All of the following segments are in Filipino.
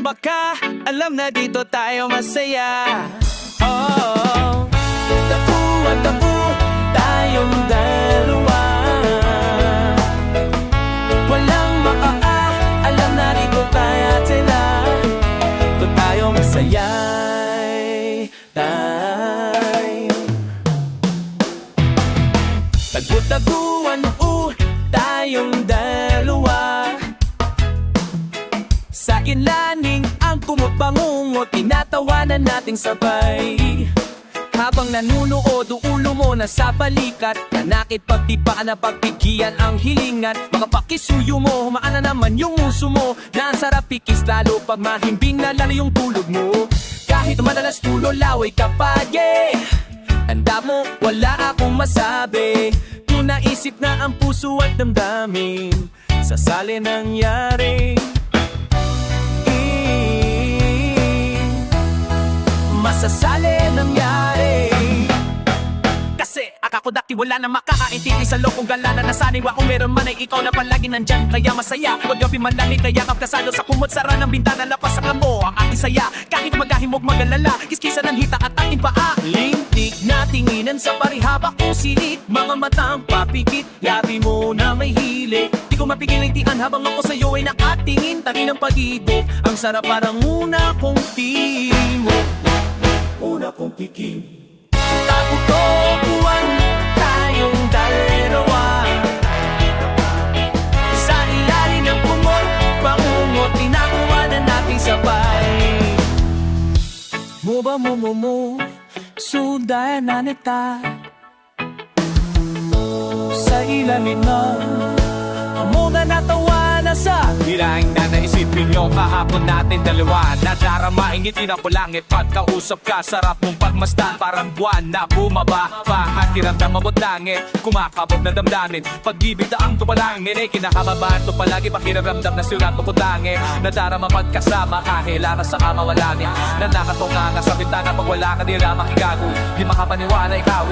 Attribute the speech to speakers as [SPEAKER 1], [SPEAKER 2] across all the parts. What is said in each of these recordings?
[SPEAKER 1] baka alam na dito tayo masaya. Oh, taku at taku, tayong dalawa. Walang alam na dito tayo sila. Dito tayo masaya. Tagu-taguan, tayong dalawa. Sa ilaning ang kumupangungot, tinatawanan nating sabay. Habang nanunood, ulo mo na sa balikat. Nanakit pagtipa na pagpigilan ang hilingan. Makapakisuyo mo, humaan na naman yung uso mo. Na ang sarap pikis lalo pag mahimbing na lalo yung tulog mo. Kahit madalas tulo, laway ka pa, yeah. Handa mo, wala akong masabi. Kung naisip na ang puso at damdamin, sasali nangyari. Masasali nangyari. Kasi akako dati wala na makakaintindi sa lokong gala na nasaniwa. Kung meron man ay ikaw na palagi nandyan, kaya masaya. Huwag gabi manlami, kaya kapkasalo sa kumot. Sara ng bintana, lapas ang mo ang aking saya. Kahit maghahimog magalala, kiskisa ng hita at ating paa. Lintik na tinginan sa parihaba kong silid. Mga matang papikit, yabi mo na may hilig. Di ko mapigil ang tian habang ako sa'yo ay nakatingin. Tangin ng pag-ibig, ang sarap parang una kong timo. Una kong piking. Tagutuan, tayong dalawa. Sa ilalim ng kumot, pangungot, tinakuwanan natin sabay. Mo, sudayan na nita. Sa ilalim na mo na natawa na sa hilaing na naisipin nyo kahapon natin dalawa. Nadarama, ingitin ako langit pagkausap ka. Sarap mong pagmasdan, parang buwan na bumaba. Pahatirang mabot langit, kumakabot na damdamin. Pag-ibig na ang tupalangin ay kinakababahan to palagi. Pakiramdam na sirat mo kutangin. Nadarama pagkasama, kahilala sa kamawalanin. Na nakatunga nga sa bintana pag wala ka nila makigago. Di makapaniwala ikaw,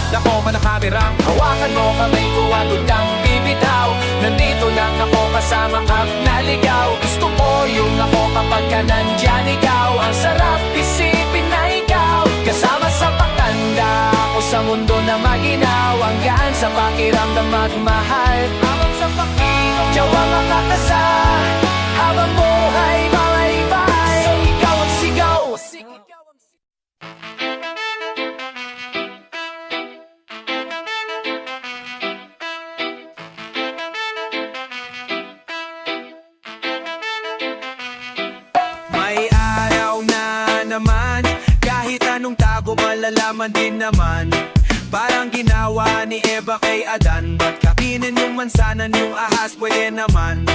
[SPEAKER 1] dako man ang kamerang. Hawakan mo kamay ko at udang bibitaw. Nandito lang ako kasama kang naligaw. Gusto ko yung ako kapag ka nandyan ikaw. Ang sarap isipin na ikaw kasama sa pagtanda ako sa mundo na maginaw. Hanggang sa pakiramdam magmahal. Habang sa pakingjawa makakasa. Habang buhay malaybay. So ikaw ang sigaw. May araw na naman, kahit anong tago malalaman din naman. Parang ginawa ni Eva kay Adan. Ba't kainin yung mansanan yung ahas, pwede naman.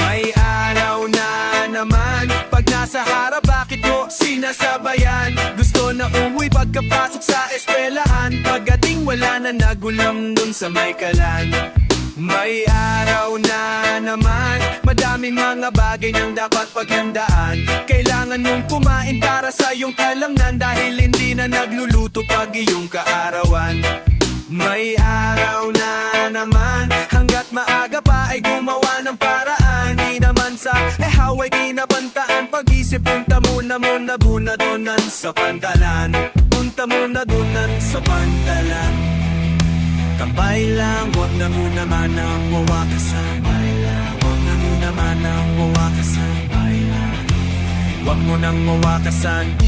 [SPEAKER 1] May araw na naman, pag nasa harap bakit mo sinasabayan? Gusto na umuwi pagkapasok sa eskwelahan. Pagdating wala na nagulam dun sa may kalan. May araw na naman, madaming mga bagay nang dapat paghandaan. Kailangan mong kumain para sa iyong kalamnan, dahil hindi na nagluluto pag iyong kaarawan. May araw na naman, hanggat maaga pa ay gumawa ng paraan. Di naman sa haway kinabantaan. Pag-isip punta muna bunadonan sa pantalan. Punta muna donan sa pantalan. Kampay lang, huwag na muna manang mawakasan. Huwag na muna manang mawakasan. Huwag mo nang mawakasan.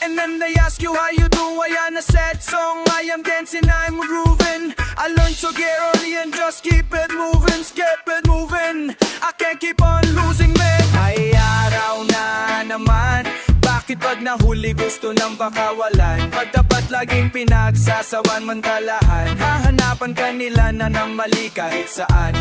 [SPEAKER 1] And then they ask you how you do, I on a sad song. I am dancing, I'm grooving. I learned to get early and just keep it moving. Keep it moving, I can't keep on losing me. Ay araw na naman, bakit pag nahuli gusto nang bakawalan? Pag dapat laging pinagsasawan mantalahan, hahanapan ka nila na ng mali kahit saan.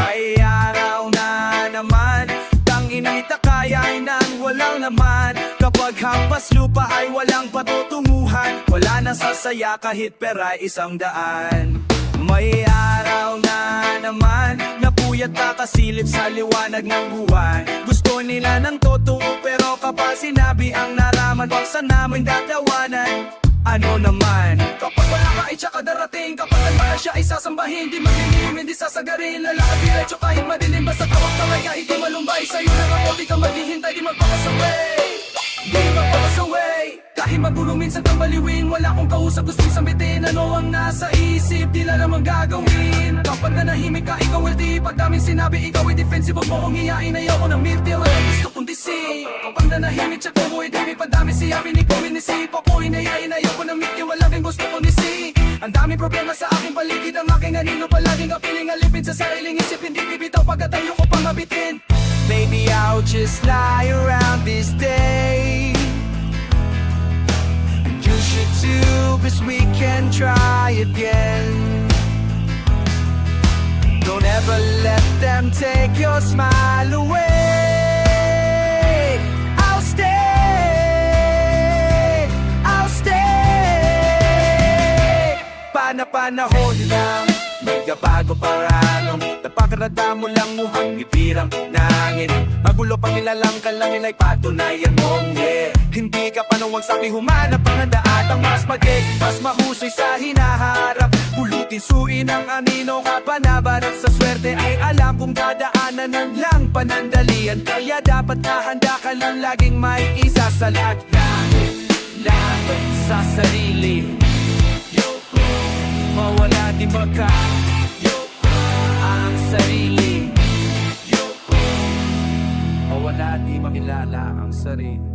[SPEAKER 1] Ay araw na naman, tangina itakayain ng walang laman. Kapag hampas lupa ay walang patutunguhan. Wala nang sasaya kahit pera 100. May araw na naman, napuyat pa kasilip sa liwanag ng buwan. Gusto nila ng totoo pero kapag sinabi ang naraman, wag sa namin tatawanan. ano naman.
[SPEAKER 2] Kapag wala ka ay tsaka darating. Kapag nagmahal siya ay sasambahin. Di maglilihim, hindi sasagarin. Lalakad diretso kahit madilim. Basta tawag kamay kahit di malumbay. Sa'yo lang ako, di ka maghihintay. Di magpapasaway, di magpapasaway. Kahit magulo minsan kang baliwin. Wala akong kausap, gusto sambitin. Ano ang nasa isip, di na naman gagawin. Kapag nanahimik ka, ikaw will di. Pag daming sinabi, ikaw ay defensive. Huwag mo kong hiyain, ayoko ng mirti. Wala gusto kong disi. Kapag nanahimik siya, kumuhi di. Pag dami siyabing, ikaw inisip. Ako hinayain, ayoko ng mirti. Wala rin gusto kong disi. Ang daming problema sa aking paligid. Ang aking anino palaging kapiling alipin. Sa sariling isip, hindi bibitaw. Pagkatayo ko pang mabitin.
[SPEAKER 1] Maybe I'll just lie around this day. And you should too, 'cause we can try again. Don't ever let them take your smile away. I'll stay, I'll stay. Panahon lang, nagbabago parang napakarada mo lang mukhang ngipirang nangin. Magulo pang nilalang ka lang nila'y patunayan mong yeah. Hindi ka panuwang sabi humanap ang handaan. Ang mas magig, mas mahusay sa hinaharap. Pulutin suin ang anino ka panabarat sa swerte. Ay alam kong dadaanan ng lang panandalian. Kaya dapat nahanda ka lang laging may isasalag. Lahat sa sarili, mawala di magka ang sarili. Mawala di makilala ang sarili.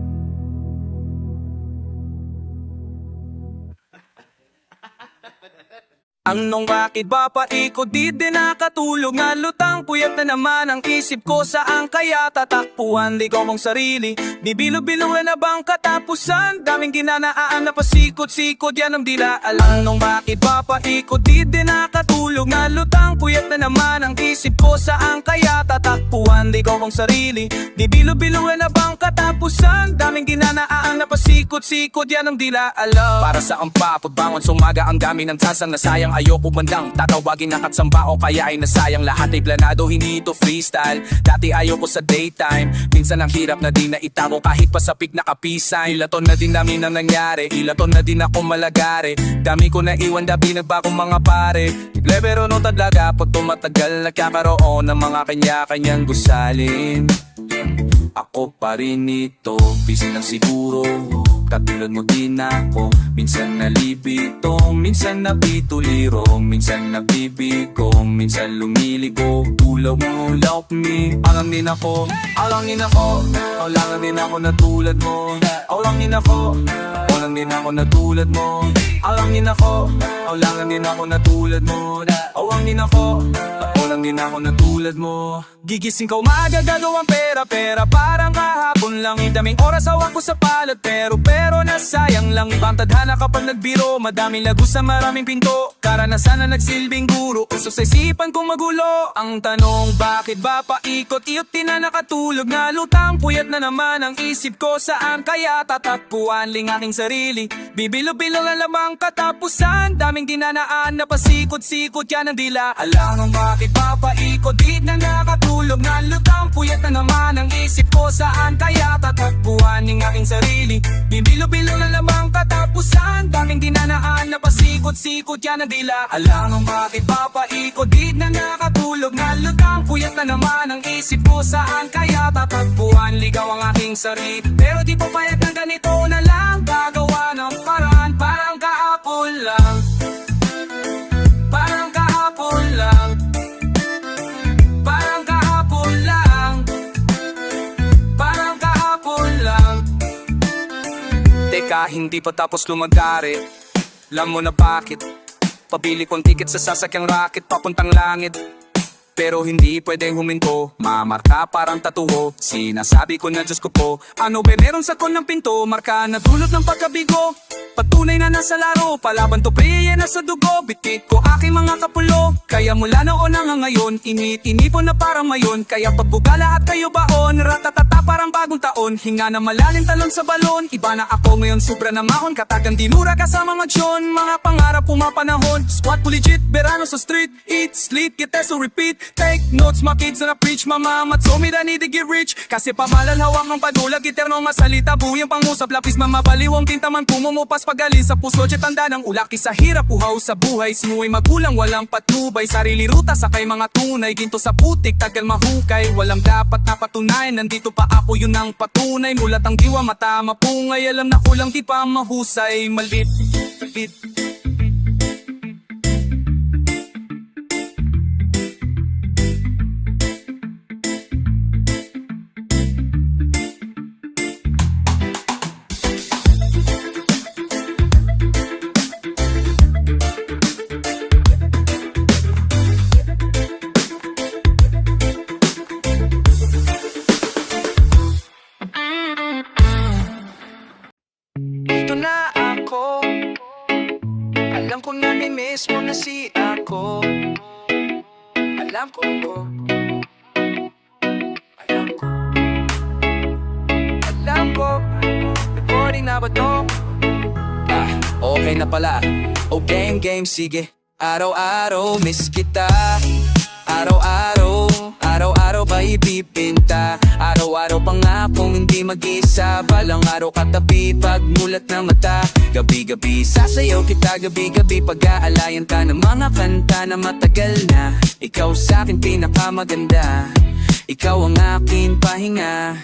[SPEAKER 1] Anong bakit ba paikot di din nakatulog? Nga lutang puyat na naman ang isip ko. Saan kaya tatakpuan? Ligaw mong sarili. Bibilo-bilo na bang katapusan? Daming ginanaan na pasikot-sikot yan ang dila alam. Anong bakit ba paikot di din nakatulog? Nga lutang puyat na naman ang isip ko. Saan kaya tatakpuan? Ligaw mong sarili. Bibilo-bilo na bang katapusan? Daming ginanaan na pasikot-sikot yan ang dila alam. Para sa ampa, pagbangon sumaga ang dami ng tasang nasayang. Ayoko man lang tatawagin na katsamba o kaya ay nasayang. Lahat ay planado, hindi ito freestyle. Dati ayoko sa daytime, minsan ang hirap na din na itago kahit pasapik na kapisan. Ilaton na din namin ang nangyari, ilaton na din ako malagari. Dami ko na iwan, dabi nagbagong mga pare. Pero no talaga, pag tumatagal nagkakaroon ng mga kanya-kanyang gusalin. Ako pa rin ito, busy lang siguro. Katulad mo din ako, minsan nalibito, minsan napituliro, minsan nabibigo, minsan lumiligo. Tulaw mo, love me, alangin ako, alangin ako. Alangan din ako na tulad mo, alangin ako. Alang din ako na tulad mo, alangin ako. Alangan din ako na tulad mo, awangin ako. Alang din ako na tulad mo. Gigising ka umaga, gagawang pera-pera. Parang kahapon lang, daming oras hawak ko sa palad. Pero nasayang lang, ibang tadhana kapag nagbiro. Madaming lagus sa maraming pinto, karanasan na nagsilbing guro. Uso sa isipan kong magulo ang tanong, bakit ba paikot-iyot di na nakatulog? Nga lutang puyat na naman ang isip ko. Saan kaya tatakpuan ling aking sarili? Bibilo-bilo na lamang katapusan. Daming dinanaan na pasikot-sikot yan ang dila alam. Bakit ba paikot di na nakatulog? Nga lutang puyat na naman ang isip ko. Saan kaya tatakbuhan ning aking sarili? Bibilo-bilo na lamang katapusan. Daming dinanaan na pasikot-sikot yan ang dila alam. Bakit ba paikot di na nakatulog? Nga lutang puyat na naman ang isip ko. Saan kaya tatakbuhan? Ligaw ang aking sarili. Pero di pa payag na ganito na lang. Gagawa ng paraan, parang kahapon lang. Parang kahapon lang. Parang kahapon lang. Parang kahapon lang. Teka, hindi pa tapos lumagari. Alam mo na bakit? Pabili kong ticket sa sasakyang rocket papuntang langit. Pero hindi pwedeng huminto, mamarka parang tatuho. Sinasabi ko na Diyos ko po, ano ba meron sa kon ng pinto? Marka na dulot ng pagkabigo, patunay na nasa laro. Palaban to pre, yan nasa dugo. Bitit ko aking mga kapulo. Kaya mula noon hanggang ngayon, inipon na parang mayon. Kaya pagbuga lahat kayo baon, ratatata parang bagong taon. Hinga na malalim talon sa balon. Iba na ako ngayon, sobra na mahon. Katagang dinura kasama magsyon, mga pangarap pumapanahon. Squat po legit, berano sa street, eat, sleep, get so repeat.
[SPEAKER 2] Take notes, mga kids na preach, mama matsumi na need to get rich. Kasi pamalalhawak ng padulag, iterno masalita, buyang pangusap, lapis mamabaliwang tinta man pumumupas pagaling sa puso. At tanda ng ulaki sa hirap, uhaw sa buhay, sinuwi magulang, walang patnubay, sarili ruta, sakay mga tunay, ginto sa putik, tagal mahukay, walang dapat na patunayan, nandito pa ako yun ang patunay, mulat ang diwa, mata mapungay, alam na kulang di pa mahusay, malit, bit.
[SPEAKER 1] Dito na ako, alam ko na ni-miss mo na si ako. Alam ko, recording na ba to? Okay na pala. Oh game, sige. Araw-araw miss kita. Araw-araw ba ipipinta? Araw-araw pangakong hindi mag-isa. Balang araw katabi pagmulat ng mata. Gabi-gabi sasayaw kita, gabi-gabi pag-aalayan ka ng mga kanta na matagal na. Ikaw sa'kin pinakamaganda, ikaw ang aking pahinga.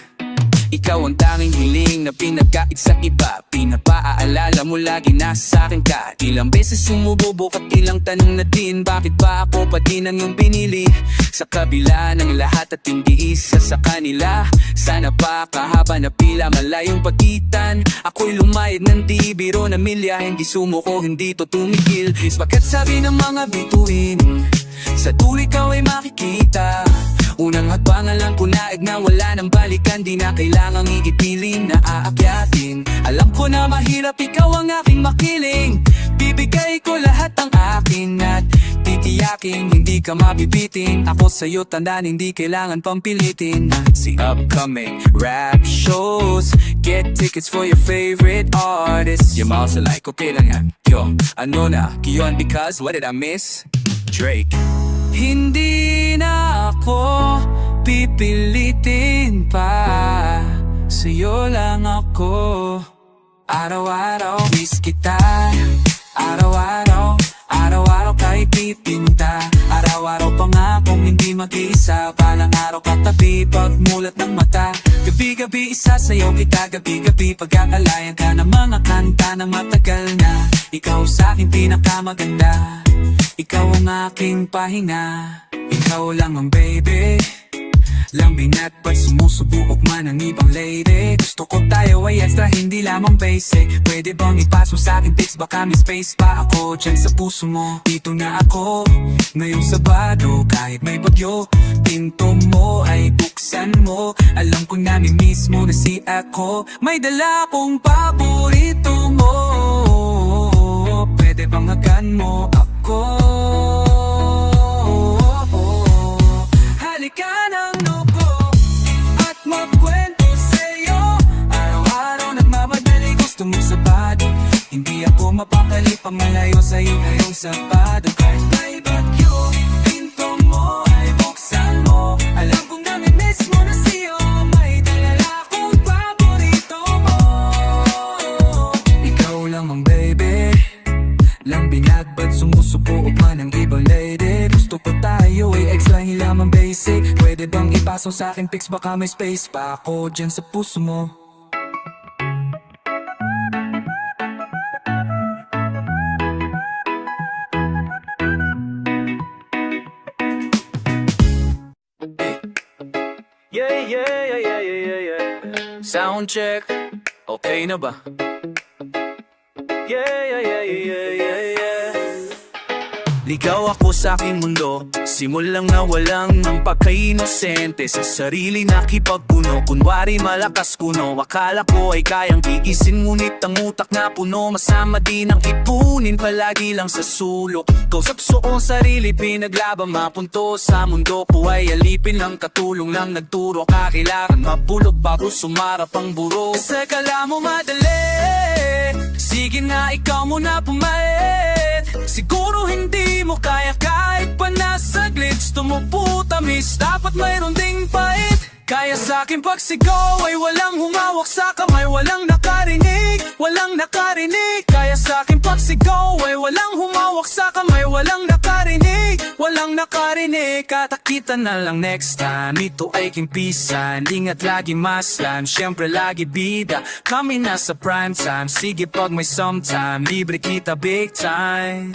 [SPEAKER 1] Ikaw ang tanging hiling na pinagkait sa iba. Pinapaaalala mo lagi na sa'kin ka. Ilang beses sumububok at ilang tanong na din, bakit ba ako pa din ang iyong pinili? Sa kabila ng lahat at hindi isa sa kanila. Sana pa kahaba na pila, malayong pagitan. Ako'y lumayad ng di biro na milya. Hindi sumuko, hindi to tumigil. Bakit sabi ng mga bituin, sa dulo ikaw ay makikita. Unang hadbangan lang punaig na wala nang balikan. Di na kailangang iipilin na aakyatin. Alam ko na mahirap, ikaw ang aking makiling. Bibigay ko lahat ang akin at titiyaking hindi ka mabibitin. Ako sa'yo tandaan, hindi kailangan pang pilitin. See upcoming rap shows, get tickets for your favorite artists. Yung mga like, okay lang yan. Yo, ano na, Kiyon because what did I miss? Drake. Hindi na ako pipilitin pa, sa'yo lang ako. Araw-araw miss kita. Araw-araw kay pipinta. Araw-araw pangakong hindi mag-iisa. Balang araw katabi pagmulat ng mata. Gabi-gabi isasayaw kita, gabi-gabi pag-aalayan ka ng mga kanta na matagal na. Ikaw sa'kin pinakamaganda, ikaw ang aking pahinga. Ikaw lang ang baby, lambing at ba't sumusubuok man ang ibang lady. Gusto ko tayo ay extra, hindi lamang basic. Pwede bang ipasok sa akin pics, baka may space pa ako dyan sa puso mo. Dito na ako, ngayong Sabado, kahit may bagyo. Pinto mo ay buksan mo, alam ko na ni-miss mo na si ako. May dala kong paborito mo, pwede bang hagan mo ako? Halika ng nuko at magkwento sa'yo. Araw-araw nagmamadali, gusto mo Sabado. Hindi ako mapakali pang malayo sa'yo ngayong Sabado. Kahit may bagyo, pinto mo ay buksan mo. Alam kong nami-miss mo na siyo, may dalala akong paborito mo. Ikaw lang ang baby, lambing at ba't sumusubuok man ang ibang lady. Gusto ko tayo ay extra, hindi lamang basic. Pwede bang ipasok sa akin pics, baka may space pa ako dyan sa puso mo. Yeah. Sound check, okay na ba? Yeah. Ligaw ako sa aking mundo, simulang nawalang ng pagka-inosente. Sa sarili nakipagpuno, kunwari malakas kuno. Akala ko ay kayang tiisin, ngunit ang utak na puno. Masama din ang ipunin, palagi lang sa sulok. Kausap ko sarili, pinaglaban mapunto. Sa mundo ko ay alipin lang, katulong lang nagturo. Kakailangan mapulot bago sumarap ang buro. Kasi kala mo madali, sige nga ikaw muna pumait. Siguro hindi mo kaya kahit pa nasaglit. Gusto mo po tamis, dapat mayroon ding pait. Kaya sa'kin pagsigaw ay walang humawak sa kamay, walang nakarinig, walang nakarinig. Kaya sa'kin pagsigaw ay walang humawak sa kamay, walang nakarinig, walang nakarinig. Katakita na lang next time, ito ay kimpisan. Ingat lagi maslan, syempre lagi bida. Kami nasa prime time, sige pag may sometime, libre kita big time.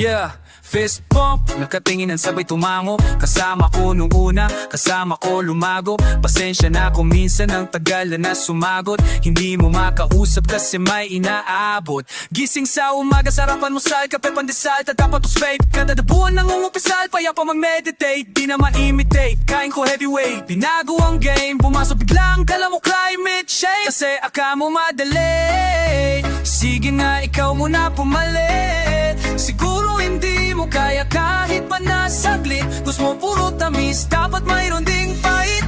[SPEAKER 1] Yeah, fist bump, nakatinginan sabay tumango. Kasama ko nung una, kasama ko lumago. Pasensya na kung minsan ang tagal na sumagot. Hindi mo makausap kasi may inaabot. Gising sa umaga, sarapan mo sa kape pandesal. Tatapatos fake, kadadabuan ng umupisal. Paya pa mag-meditate, di na ma-imitate. Kain ko heavyweight, binago ang game. Pumasok biglang, kala mo climate change. Kasi aka mo madali. Sige nga, ikaw muna pumalit. Siguro hindi mo kaya kahit pa nasaglit. Gusto mo puro tamis, dapat mayroon ding pait.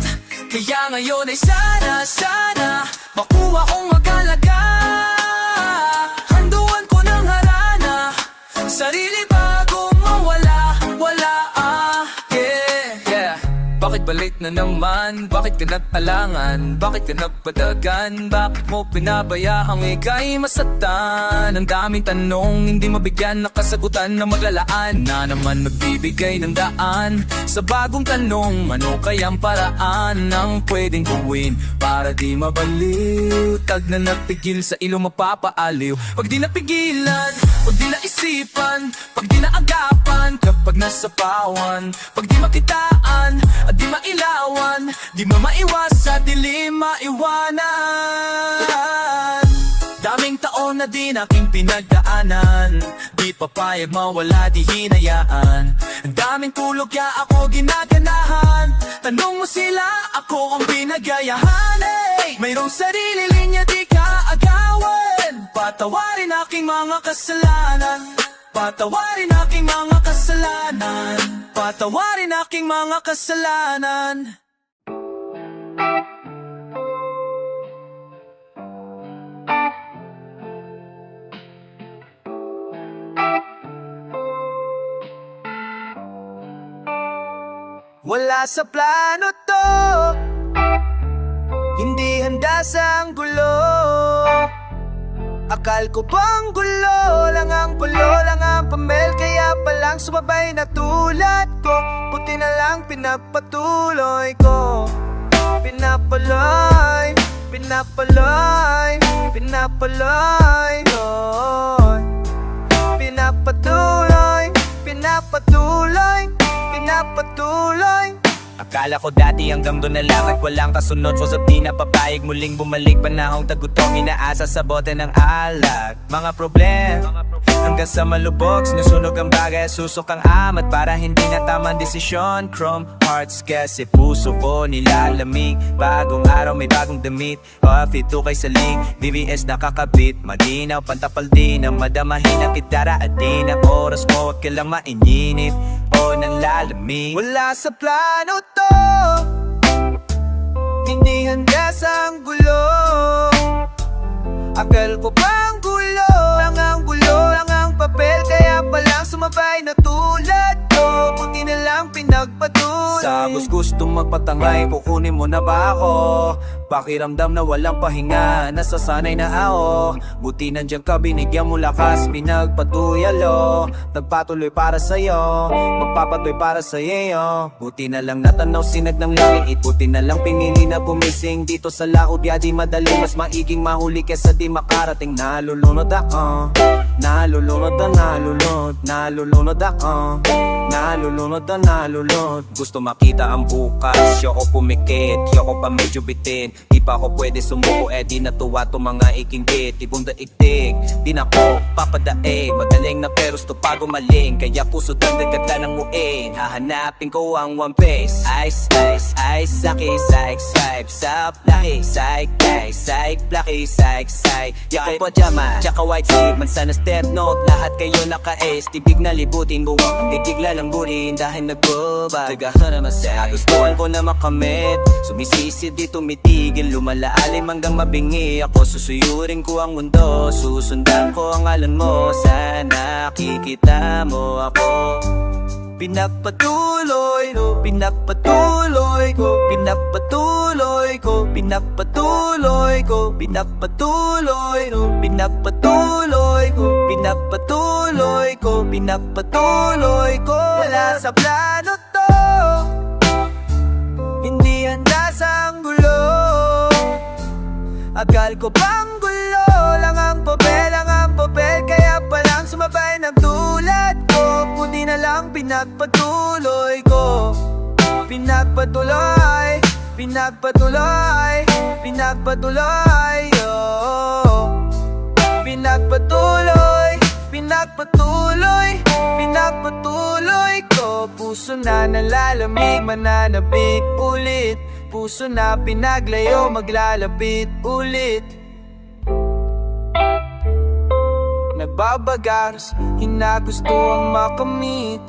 [SPEAKER 1] Kaya ngayon ay sana makuha kong mag-alaga. Handuan ko ng harana, sarili bago mawala, yeah. Bakit balit na naman? Bakit ka nag-alangan? Bakit ka nagpadagan? Bakit mo pinabayaang ika'y masatan? Ang daming tanong, hindi mabigyan nakasagutan na maglalaan na naman magbibigay ng daan sa bagong tanong. Ano kayang paraan ang pwedeng gawin para di mabaliw? Tag na napigil sa ilo mapapaaliw. Pag di napigilan, pag di naisipan, pag di naagapan, kapag nasa pawan, pag di makitaan, at di mailawan, di mo maiwas sa dilim maiwanan. Daming taon na din aking pinagdaanan, di papayag mawala di hinayaan. Ang daming tulog kaya ako ginaganahan. Tanong mo sila, ako ang pinagayahan. Hey! Mayroong sarili linya di ka agawan. Patawarin aking mga kasalanan, patawarin aking mga kasalanan, patawarin aking mga kasalanan. Wala sa plano to, hindi handa sa ang gulo. Akal ko bang gulo lang ang pulo, lang ang pamel. Kaya palang sumabay na tulad ko. Puti na lang pinagpatuloy ko. Pinapaloy, pinapaloy, pinapaloy, oh. Pinapatuloy, pinapatuloy, pinapatuloy. Akala ko dati hanggang doon na lang at walang kasunod. So di na papayag muling bumalik. Panahong tagutong inaasa sa bote ng alak. Mga problema hanggang sa malubog, sinusunog ang bagay, susok ang amat para hindi na tamang desisyon. Chrome hearts kasi puso ko nilalamig. Bagong araw may bagong damit, coffee to kay saling, BBS nakakabit, madinaw pantapal din ang madamahin ang kitara. At di na oras mo, wag ka lang maininit o nang lalamig. Wala sa plano to, hindi handa sa ang gulo. Akal ko bang gulo lang ang gulo, lang ang papel. Kaya palang sumabay na tulad ko. Buti na lang pinagpatuloy. Sa gusto magpatangay, kukunin mo na ba ako? Pakiramdam na walang pahinga, nasasanay na ako. Buti nandiyan ka, binigyan mo lakas, pinagpatuyalo. Nagpatuloy para sa'yo, magpapatuloy para sa'yo. Buti na lang natanaw sinag ng langit. Buti na lang pinili na bumising dito sa laot. Ya di madali, mas maiging mahuli kesa di makarating. Nalulunod ako, nalulunod na nalulunod, nalulunod ako, nalulunod na nalulunod. Gusto makita ang bukas, yoko pumikit, yoko pa medyo bitin. Di pa ako pwede sumuko, di natuwa to mga ikinggit. Ibong daigdig, di na ko papadaig. Magaling na pero sto pa gumaling, kaya puso dagdagat lang ng muin. Hahanapin ko ang one piece. Ice, ice, ice, saki, psych, swipe, sap, laki, psych, guys, psych, plaki, psych, psych. Yako pajama, tsaka white sleeve, man sana step note. Lahat kayo naka-ace, tibig na libutin, buwang tigig lang burin dahil nagbuba. Tagahan na masaya, gustuhan ko na makamit. Sumisisi di tumitigil, lumalaalim hanggang mabingi. Ako susuyurin ko ang mundo, susundan ko ang alam mo. Sana kikita mo ako. Pinagpatuloy ko, pinagpatuloy ko, pinagpatuloy ko, pinagpatuloy ko, pinagpatuloy ko, pinagpatuloy ko, pinagpatuloy ko, pinagpatuloy ko. Wala sa plano to, hindi handa sa gulo. Akal ko pang gulo lang ang papel, kaya palang sumabay ng tulad ko. Buti na lang pinagpatuloy ko, pinagpatuloy, pinagpatuloy, pinagpatuloy, oh. Pinagpatuloy, pinagpatuloy, pinagpatuloy ko. Puso na nalalamig, mananabik ulit. Puso na pinaglayo, maglalapit ulit. Nagbabagaras, hinagusto ang makamit.